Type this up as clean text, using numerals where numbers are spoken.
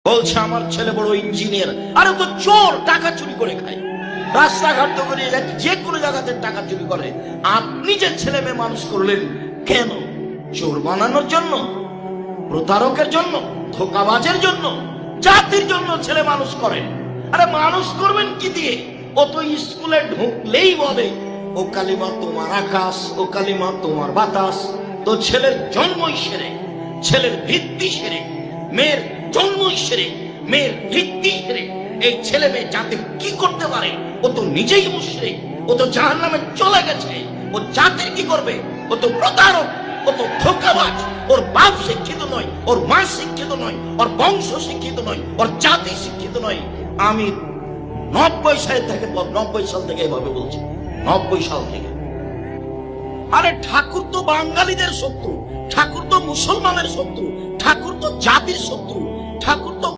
বলছে আমার ছেলে বড় ইঞ্জিনিয়ার, আরে তো চোর, টাকা চুরি করে খায়, রাস্তাঘাট তো করে যে কোনো জায়গাতে টাকা চুরি করে। আপনি যে ছেলে মেয়ে মানুষ করলেন কেন? চোর বানানোর জন্য, প্রতারকের জন্য, ধোঁকাবাজের জন্য, জাতির জন্য ছেলে মানুষ করেন। আরে মানুষ করবেন কি দিয়ে? ও তো স্কুলে ঢুকলেই বলে ও কালিমা তোমার আকাশ, ও কালিমা তোমার বাতাস। তো ছেলের জন্মই সেরে, ছেলের ভিত্তি সেরে, মেয়ের জন্মই সেরে, মেয়ের ভিত্তি সেরে এই ছেলে মেয়ে জাতি কি করতে পারে? ও তো নিজেই মুশরিক, ও তো জাহান্নামে চলে গেছে। ও জাতির কি করবে? ও তো প্রতারক, ও তো ধোঁকাবাজ। ওর বাপ শিক্ষিত নয়, ওর মা শিক্ষিত নয়, ওর বংশ শিক্ষিত নয়, ওর জাতি শিক্ষিত নয়। আমি 90 সাল থেকে এভাবে বলছি, 90 সাল থেকে। আরে ঠাকুর তো বাঙালিদের শত্রু, ঠাকুর তো মুসলমানের শত্রু, ঠাকুর তো জাতির শত্রু, ঠাকুর তো